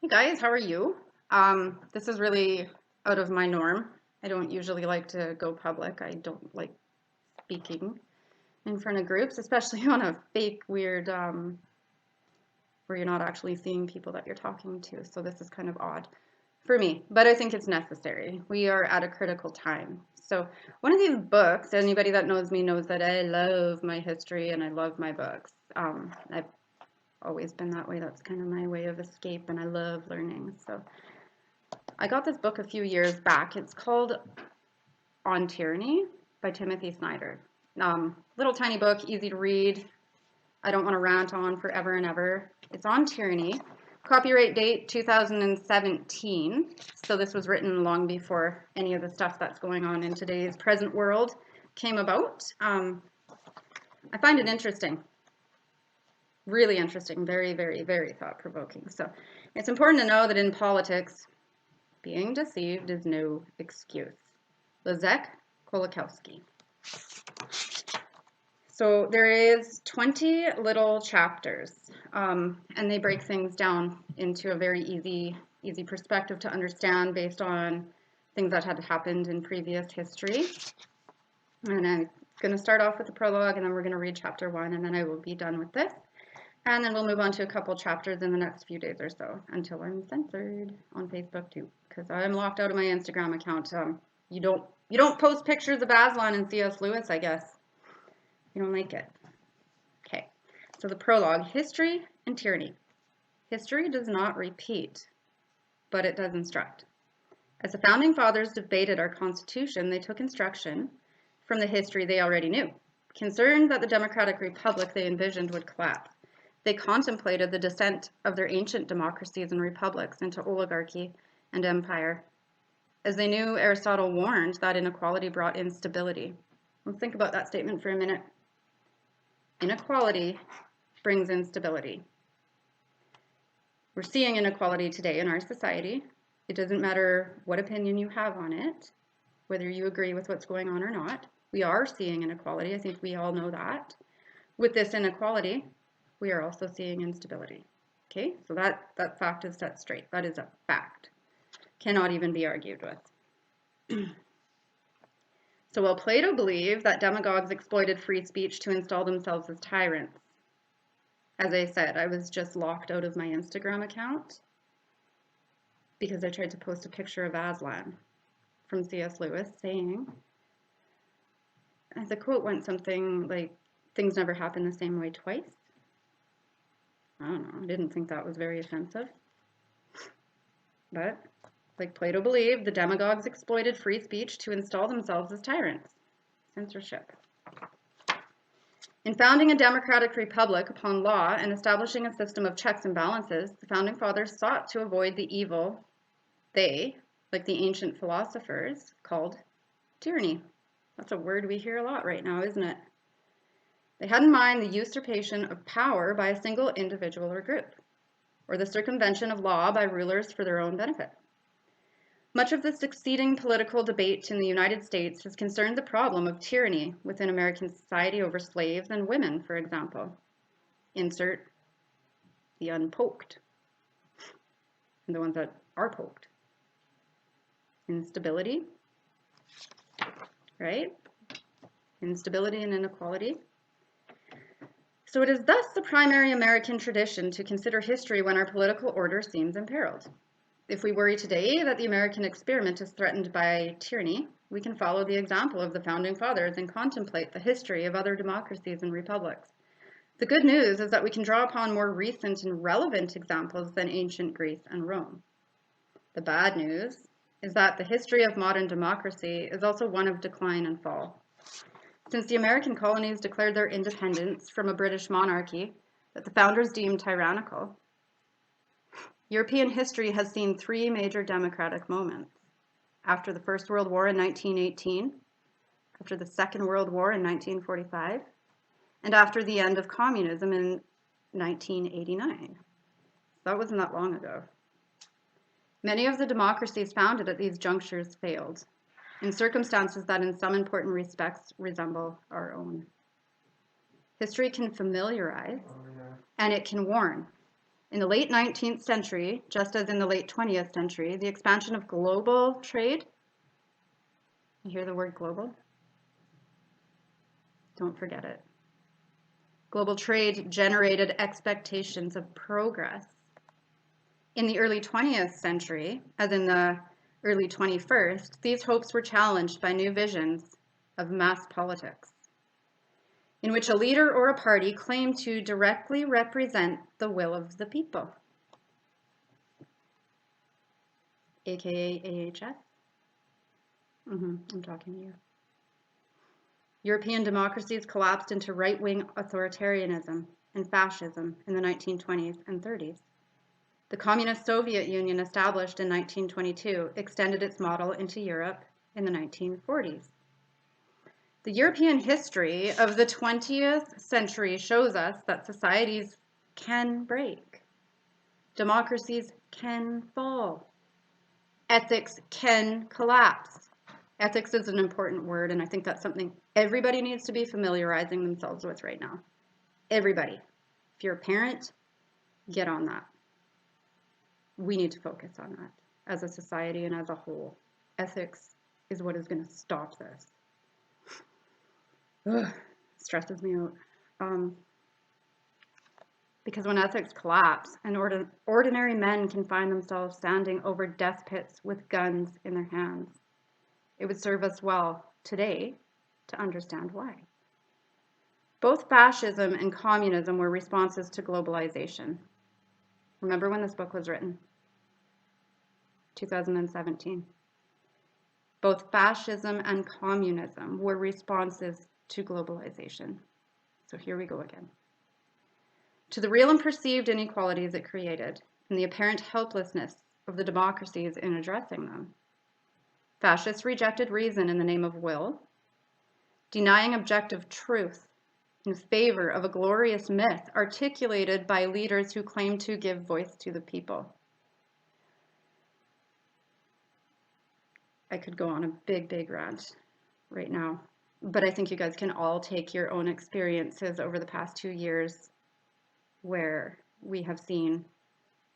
Hey guys, how are you? This is really out of my norm. I don't usually like to go public. I don't like speaking in front of groups, especially on a fake, weird, where you're not actually seeing people that you're talking to. So this is kind of odd for me, but I think it's necessary. We are at a critical time. So one of these books, anybody that knows me knows that I love my history and I love my books. I've always been that way. That's kind of my way of escape, and I love learning. So I got this book a few years back. It's called On Tyranny by Timothy Snyder. Little tiny book, easy to read. I don't want to rant on forever and ever. It's on tyranny. Copyright date 2017. So this was written long before any of the stuff that's going on in today's present world came about. I find it interesting. Really interesting. Very, very, very thought-provoking. So it's important to know that in politics, being deceived is no excuse. Leszek Kolakowski. So there is 20 little chapters, and they break things down into a very easy perspective to understand based on things that had happened in previous history. And I'm going to start off with the prologue, and then we're going to read chapter 1, and then I will be done with this. And then we'll move on to a couple chapters in the next few days or so until I'm censored on Facebook too, because I'm locked out of my Instagram account. You don't post pictures of Aslan and C.S. Lewis, I guess. You don't like it. Okay. So the prologue: history and tyranny. History does not repeat, but it does instruct. As the founding fathers debated our Constitution, they took instruction from the history they already knew. Concerned that the democratic republic they envisioned would collapse, they contemplated the descent of their ancient democracies and republics into oligarchy and empire. As they knew, Aristotle warned that inequality brought instability. Let's think about that statement for a minute. Inequality brings instability. We're seeing inequality today in our society. It doesn't matter what opinion you have on it, whether you agree with what's going on or not. We are seeing inequality. I think we all know that. With this inequality, we are also seeing instability. Okay, so that fact is set straight. That is a fact. Cannot even be argued with. So while Plato believed that demagogues exploited free speech to install themselves as tyrants, as I said, I was just locked out of my Instagram account because I tried to post a picture of Aslan from C.S. Lewis saying, the quote went something like, "Things never happen the same way twice." I don't know, I didn't think that was very offensive. But, like Plato believed, the demagogues exploited free speech to install themselves as tyrants. Censorship. In founding a democratic republic upon law and establishing a system of checks and balances, the founding fathers sought to avoid the evil they, like the ancient philosophers, called tyranny. That's a word we hear a lot right now, isn't it? They had in mind the usurpation of power by a single individual or group, or the circumvention of law by rulers for their own benefit. Much of the succeeding political debate in the United States has concerned the problem of tyranny within American society over slaves and women, for example. Insert the unpoked, and the ones that are poked. Instability, right? Instability and inequality. So it is thus the primary American tradition to consider history when our political order seems imperiled. If we worry today that the American experiment is threatened by tyranny, we can follow the example of the founding fathers and contemplate the history of other democracies and republics. The good news is that we can draw upon more recent and relevant examples than ancient Greece and Rome. The bad news is that the history of modern democracy is also one of decline and fall. Since the American colonies declared their independence from a British monarchy that the founders deemed tyrannical, European history has seen three major democratic moments. After the First World War in 1918, after the Second World War in 1945, and after the end of communism in 1989. That wasn't that long ago. Many of the democracies founded at these junctures failed, in circumstances that in some important respects resemble our own. History can familiarize, and it can warn. In the late 19th century, just as in the late 20th century, the expansion of global trade, you hear the word global? Don't forget it. Global trade generated expectations of progress. In the early 20th century, as in the early 21st, these hopes were challenged by new visions of mass politics, in which a leader or a party claimed to directly represent the will of the people, aka AHS. I'm talking to you. European democracies collapsed into right-wing authoritarianism and fascism in the 1920s and 30s. The Communist Soviet Union, established in 1922, extended its model into Europe in the 1940s. The European history of the 20th century shows us that societies can break. Democracies can fall. Ethics can collapse. Ethics is an important word, and I think that's something everybody needs to be familiarizing themselves with right now. Everybody. If you're a parent, get on that. We need to focus on that as a society and as a whole. Ethics is what is going to stop this. Ugh, stresses me out. Because when ethics collapse, and ordinary men can find themselves standing over death pits with guns in their hands, it would serve us well today to understand why. Both fascism and communism were responses to globalization. Remember when this book was written? 2017. Both fascism and communism were responses to globalization. So here we go again. To the real and perceived inequalities it created, and the apparent helplessness of the democracies in addressing them, fascists rejected reason in the name of will, denying objective truth in favor of a glorious myth articulated by leaders who claim to give voice to the people. I could go on a big rant right now, but I think you guys can all take your own experiences over the past 2 years where we have seen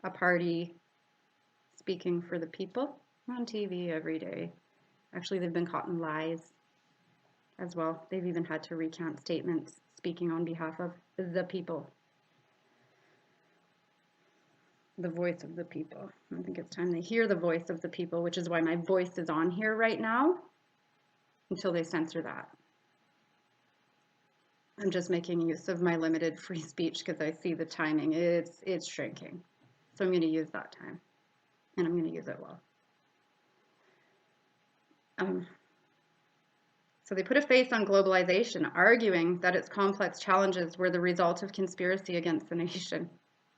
a party speaking for the people on TV every day. Actually, they've been caught in lies as well. They've even had to recant statements speaking on behalf of the people. The voice of the people. I think it's time they hear the voice of the people, which is why my voice is on here right now, until they censor that. I'm just making use of my limited free speech because I see the timing. It's shrinking. So I'm going to use that time, and I'm going to use it well. So they put a face on globalization, arguing that its complex challenges were the result of conspiracy against the nation.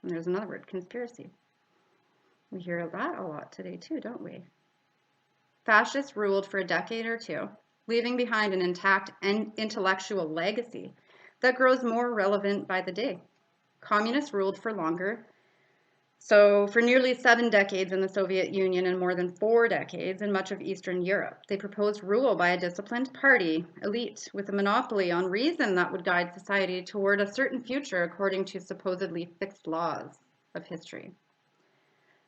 And there's another word, conspiracy. We hear that a lot today too, don't we? Fascists ruled for a decade or two, leaving behind an intact and intellectual legacy that grows more relevant by the day. Communists ruled for longer. So for nearly 7 decades in the Soviet Union and more than 4 decades in much of Eastern Europe, they proposed rule by a disciplined party, elite, with a monopoly on reason that would guide society toward a certain future according to supposedly fixed laws of history.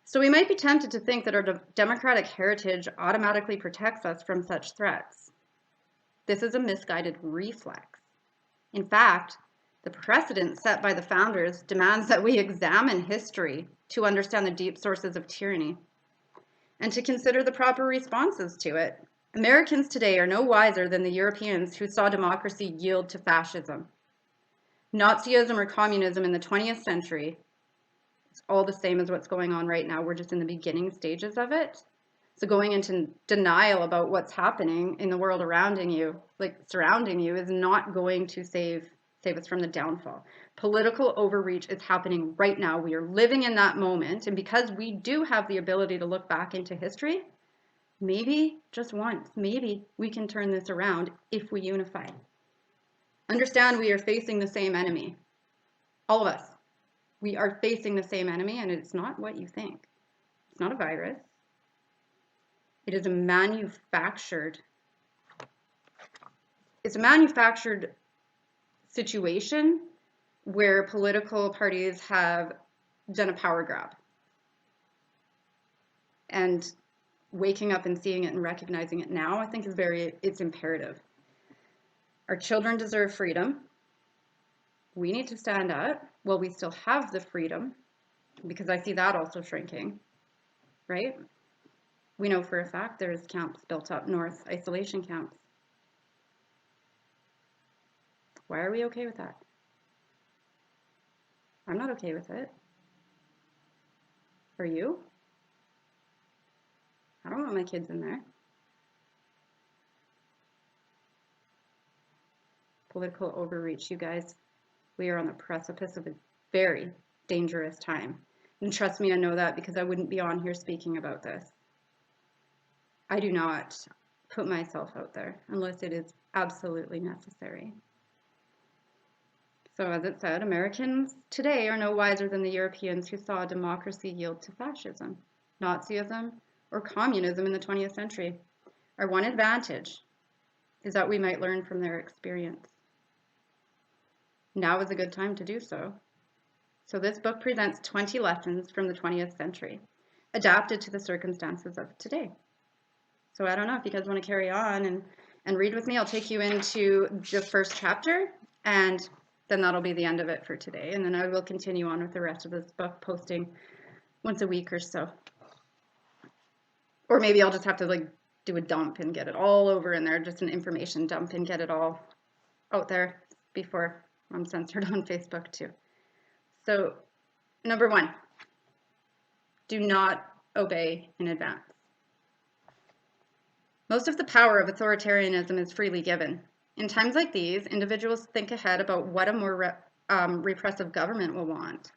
So we might be tempted to think that our democratic heritage automatically protects us from such threats. This is a misguided reflex. In fact, the precedent set by the founders demands that we examine history to understand the deep sources of tyranny and to consider the proper responses to it. Americans today are no wiser than the Europeans who saw democracy yield to fascism. Nazism or communism in the 20th century, it's all the same as what's going on right now. We're just in the beginning stages of it. So going into denial about what's happening in the world around you, like surrounding you, is not going to save us from the downfall. Political overreach is happening right now. We are living in that moment. And because we do have the ability to look back into history, maybe just once, maybe we can turn this around if we unify. Understand we are facing the same enemy. All of us. We are facing the same enemy, and it's not what you think. It's not a virus. It is a manufactured situation where political parties have done a power grab. And waking up and seeing it and recognizing it now, I think it's imperative. Our children deserve freedom. We need to stand up while we still have the freedom, because I see that also shrinking, right? We know for a fact there's camps built up north, isolation camps. Why are we okay with that? I'm not okay with it. Are you? I don't want my kids in there. Political overreach, you guys. We are on the precipice of a very dangerous time. And trust me, I know that, because I wouldn't be on here speaking about this. I do not put myself out there unless it is absolutely necessary. So as it said, Americans today are no wiser than the Europeans who saw democracy yield to fascism, Nazism, or communism in the 20th century. Our one advantage is that we might learn from their experience. Now is a good time to do so. So this book presents 20 lessons from the 20th century, adapted to the circumstances of today. So I don't know if you guys want to carry on and read with me. I'll take you into the first chapter, and then that'll be the end of it for today. And then I will continue on with the rest of this book, posting once a week or so. Or maybe I'll just have to like do a dump and get it all over in there, just an information dump, and get it all out there before I'm censored on Facebook too. So number 1, do not obey in advance. Most of the power of authoritarianism is freely given. In times like these, individuals think ahead about what a more repressive government will want,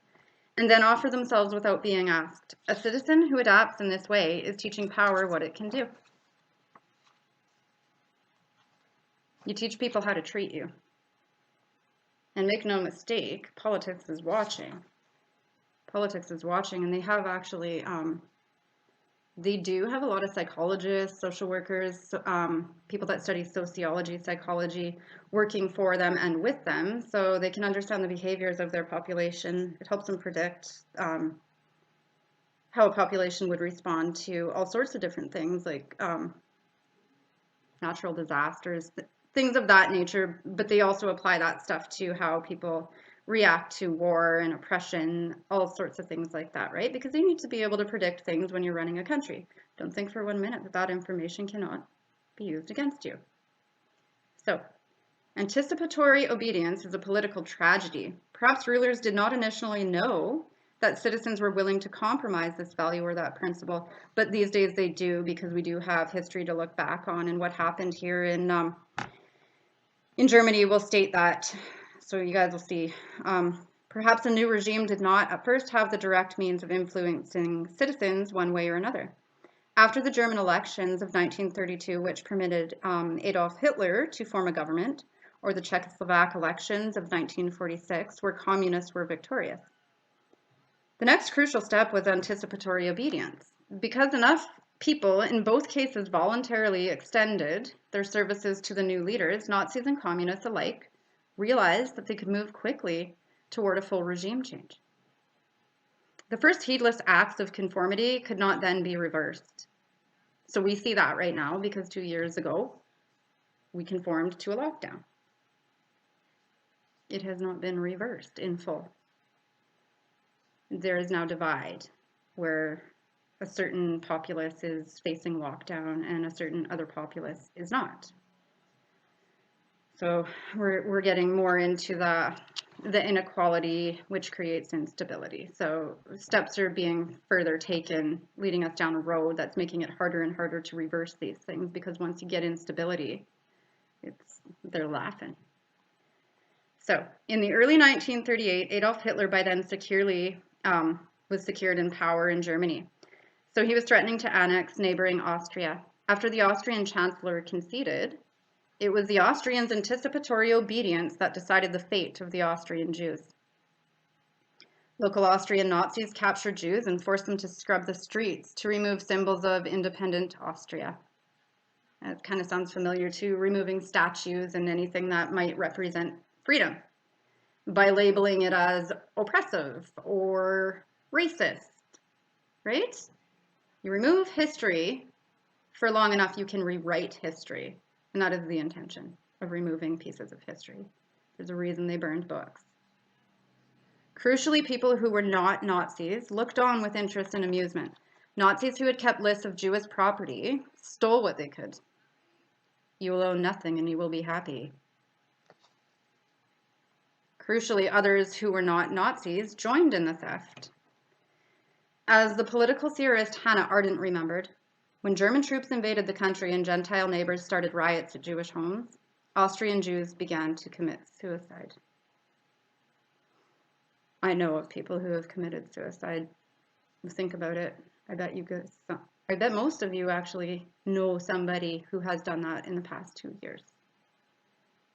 and then offer themselves without being asked. A citizen who adapts in this way is teaching power what it can do. You teach people how to treat you. And make no mistake, politics is watching. Politics is watching, and they have actually, they do have a lot of psychologists, social workers, people that study sociology, psychology, working for them and with them, so they can understand the behaviors of their population. It helps them predict how a population would respond to all sorts of different things, like natural disasters, things of that nature, but they also apply that stuff to how people react to war and oppression, all sorts of things like that, right? Because you need to be able to predict things when you're running a country. Don't think for 1 minute that that information cannot be used against you. So, anticipatory obedience is a political tragedy. Perhaps rulers did not initially know that citizens were willing to compromise this value or that principle, but these days they do, because we do have history to look back on, and what happened here in Germany will state that. So you guys will see. Perhaps the new regime did not at first have the direct means of influencing citizens one way or another. After the German elections of 1932, which permitted Adolf Hitler to form a government, or the Czechoslovak elections of 1946, where communists were victorious. The next crucial step was anticipatory obedience. Because enough people in both cases voluntarily extended their services to the new leaders, Nazis and communists alike realized that they could move quickly toward a full regime change. The first heedless acts of conformity could not then be reversed. So we see that right now, because 2 years ago, we conformed to a lockdown. It has not been reversed in full. There is now divide, where a certain populace is facing lockdown and a certain other populace is not. So we're getting more into the inequality, which creates instability. So steps are being further taken, leading us down a road that's making it harder and harder to reverse these things, because once you get instability, they're laughing. So in the early 1938, Adolf Hitler by then securely was secured in power in Germany. So he was threatening to annex neighboring Austria. After the Austrian chancellor conceded, it was the Austrians' anticipatory obedience that decided the fate of the Austrian Jews. Local Austrian Nazis captured Jews and forced them to scrub the streets to remove symbols of independent Austria. It kind of sounds familiar to removing statues and anything that might represent freedom by labeling it as oppressive or racist, right? You remove history for long enough, you can rewrite history. And that is the intention of removing pieces of history. There's a reason they burned books. Crucially, people who were not Nazis looked on with interest and amusement. Nazis who had kept lists of Jewish property stole what they could. You will own nothing and you will be happy. Crucially, others who were not Nazis joined in the theft. As the political theorist Hannah Arendt remembered, when German troops invaded the country and Gentile neighbors started riots at Jewish homes, Austrian Jews began to commit suicide. I know of people who have committed suicide. Think about it. I bet most of you actually know somebody who has done that in the past 2 years.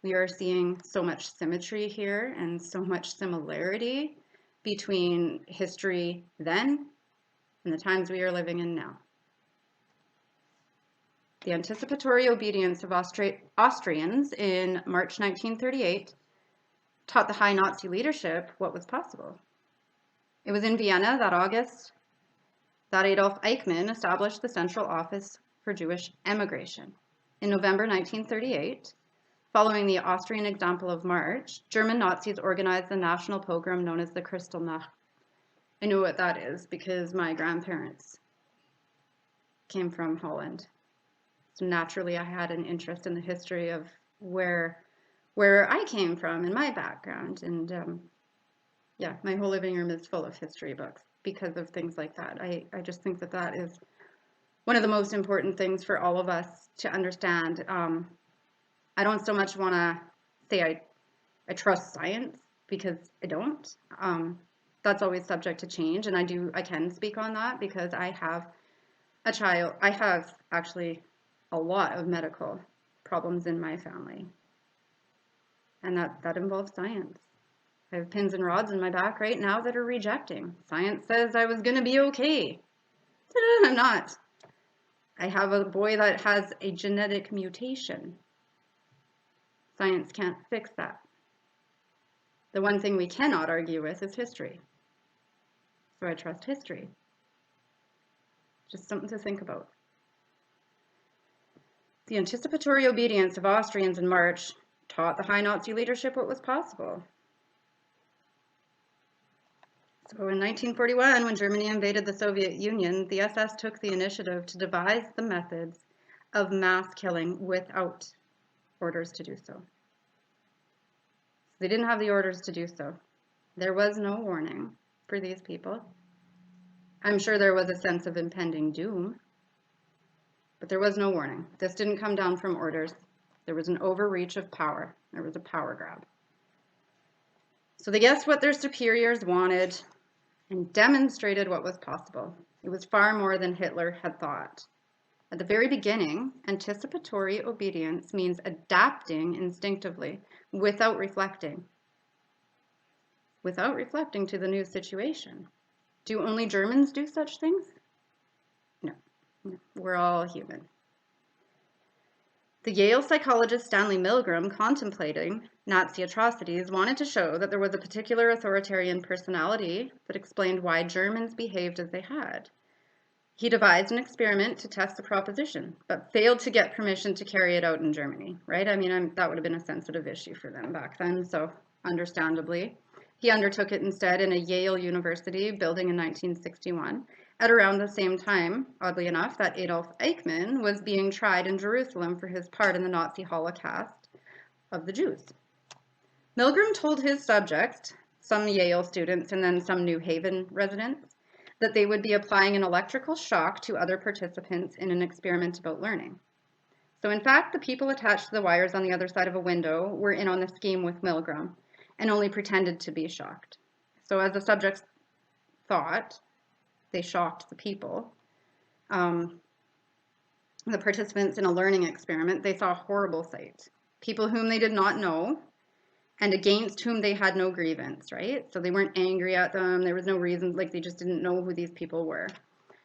We are seeing so much symmetry here and so much similarity between history then and the times we are living in now. The anticipatory obedience of Austrians in March 1938 taught the high Nazi leadership what was possible. It was in Vienna that August that Adolf Eichmann established the Central Office for Jewish Emigration. In November 1938, following the Austrian example of March, German Nazis organized the national pogrom known as the Kristallnacht. I know what that is because my grandparents came from Holland. So naturally, I had an interest in the history of where I came from and my background. And yeah, my whole living room is full of history books because of things like that. I just think that that is one of the most important things for all of us to understand. I don't so much want to say I trust science because I don't. That's always subject to change, and I can speak on that because I have actually a lot of medical problems in my family. And that involves science. I have pins and rods in my back right now that are rejecting. Science says I was going to be okay. I'm not. I have a boy that has a genetic mutation. Science can't fix that. The one thing we cannot argue with is history. So I trust history. Just something to think about. The anticipatory obedience of Austrians in March taught the high Nazi leadership what was possible. So in 1941, when Germany invaded the Soviet Union, the SS took the initiative to devise the methods of mass killing without orders to do so. They didn't have the orders to do so. There was no warning for these people. I'm sure there was a sense of impending doom, but there was no warning. This didn't come down from orders. There was an overreach of power. There was a power grab. So they guessed what their superiors wanted and demonstrated what was possible. It was far more than Hitler had thought. At the very beginning, anticipatory obedience means adapting instinctively without reflecting to the new situation. Do only Germans do such things? No, we're all human. The Yale psychologist Stanley Milgram, contemplating Nazi atrocities, wanted to show that there was a particular authoritarian personality that explained why Germans behaved as they had. He devised an experiment to test the proposition, but failed to get permission to carry it out in Germany, right? I mean, that would have been a sensitive issue for them back then, so understandably. He undertook it instead in a Yale University building in 1961, at around the same time, oddly enough, that Adolf Eichmann was being tried in Jerusalem for his part in the Nazi Holocaust of the Jews. Milgram told his subjects, some Yale students and then some New Haven residents, that they would be applying an electrical shock to other participants in an experiment about learning. So in fact, the people attached to the wires on the other side of a window were in on the scheme with Milgram and only pretended to be shocked. So as the subjects thought, they shocked the people. The participants in a learning experiment, they saw a horrible sight. People whom they did not know and against whom they had no grievance, right? So they weren't angry at them. There was no reason, like they just didn't know who these people were.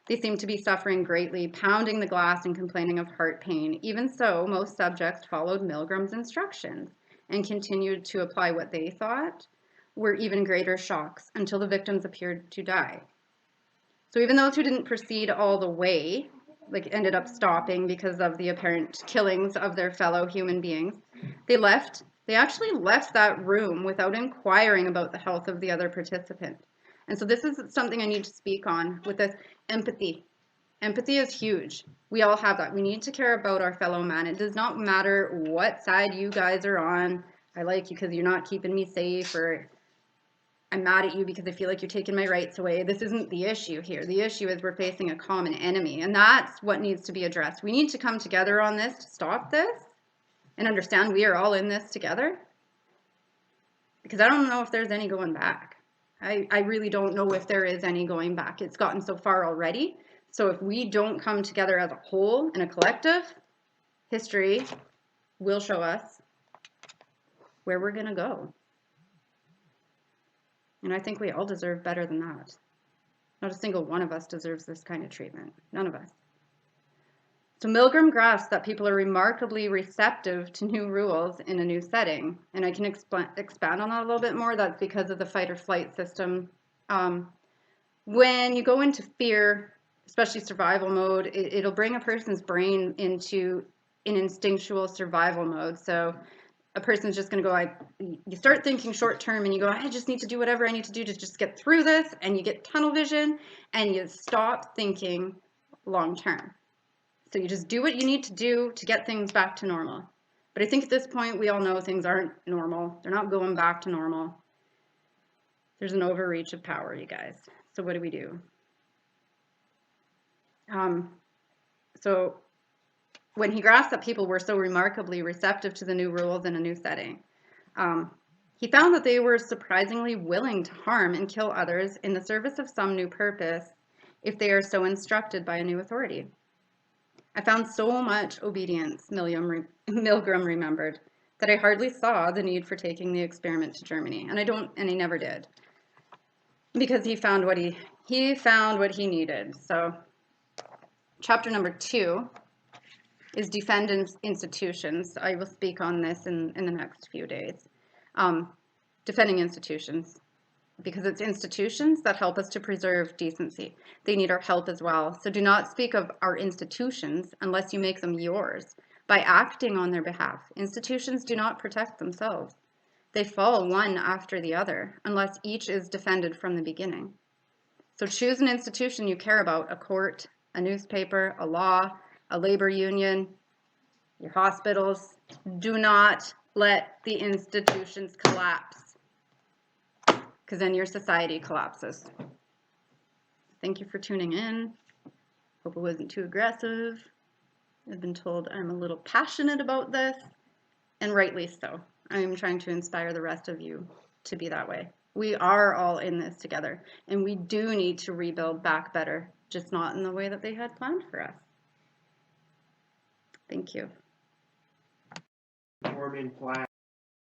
They seemed to be suffering greatly, pounding the glass and complaining of heart pain. Even so, most subjects followed Milgram's instructions and continued to apply what they thought were even greater shocks until the victims appeared to die. So even those who didn't proceed all the way, like ended up stopping because of the apparent killings of their fellow human beings, they actually left that room without inquiring about the health of the other participant. And so this is something I need to speak on with this empathy. Empathy is huge. We all have that. We need to care about our fellow man. It does not matter what side you guys are on. I like you because you're not keeping me safe, or I'm mad at you because I feel like you're taking my rights away. This isn't the issue here. The issue is we're facing a common enemy, and that's what needs to be addressed. We need to come together on this to stop this and understand we are all in this together, because I don't know if there's any going back. I really don't know if there is any going back. It's gotten so far already. So if we don't come together as a whole in a collective, history will show us where we're going to go. And I think we all deserve better than that. Not a single one of us deserves this kind of treatment. None of us. So Milgram grasped that people are remarkably receptive to new rules in a new setting. And I can expand on that a little bit more. That's because of the fight or flight system. When you go into fear, especially survival mode, it'll bring a person's brain into an instinctual survival mode. So a person's just going to go, you start thinking short term and you go, I just need to do whatever I need to do to just get through this. And you get tunnel vision and you stop thinking long term. So you just do what you need to do to get things back to normal. But I think at this point, we all know things aren't normal. They're not going back to normal. There's an overreach of power, you guys. So what do we do? So when he grasped that people were so remarkably receptive to the new rules in a new setting, he found that they were surprisingly willing to harm and kill others in the service of some new purpose if they are so instructed by a new authority. I found so much obedience, Milgram remembered, that I hardly saw the need for taking the experiment to Germany. And he never did. Because he found what he needed. So chapter number 2 is defend institutions. I will speak on this in the next few days. Defending institutions. Because it's institutions that help us to preserve decency. They need our help as well. So do not speak of our institutions unless you make them yours by acting on their behalf. Institutions do not protect themselves. They fall one after the other unless each is defended from the beginning. So choose an institution you care about, a court, a newspaper, a law, a labor union, your hospitals. Do not let the institutions collapse, because then your society collapses. Thank you for tuning in. Hope it wasn't too aggressive. I've been told I'm a little passionate about this, and rightly so. I'm trying to inspire the rest of you to be that way. We are all in this together, and we do need to rebuild back better, just not in the way that they had planned for us. Thank you. Forming plan.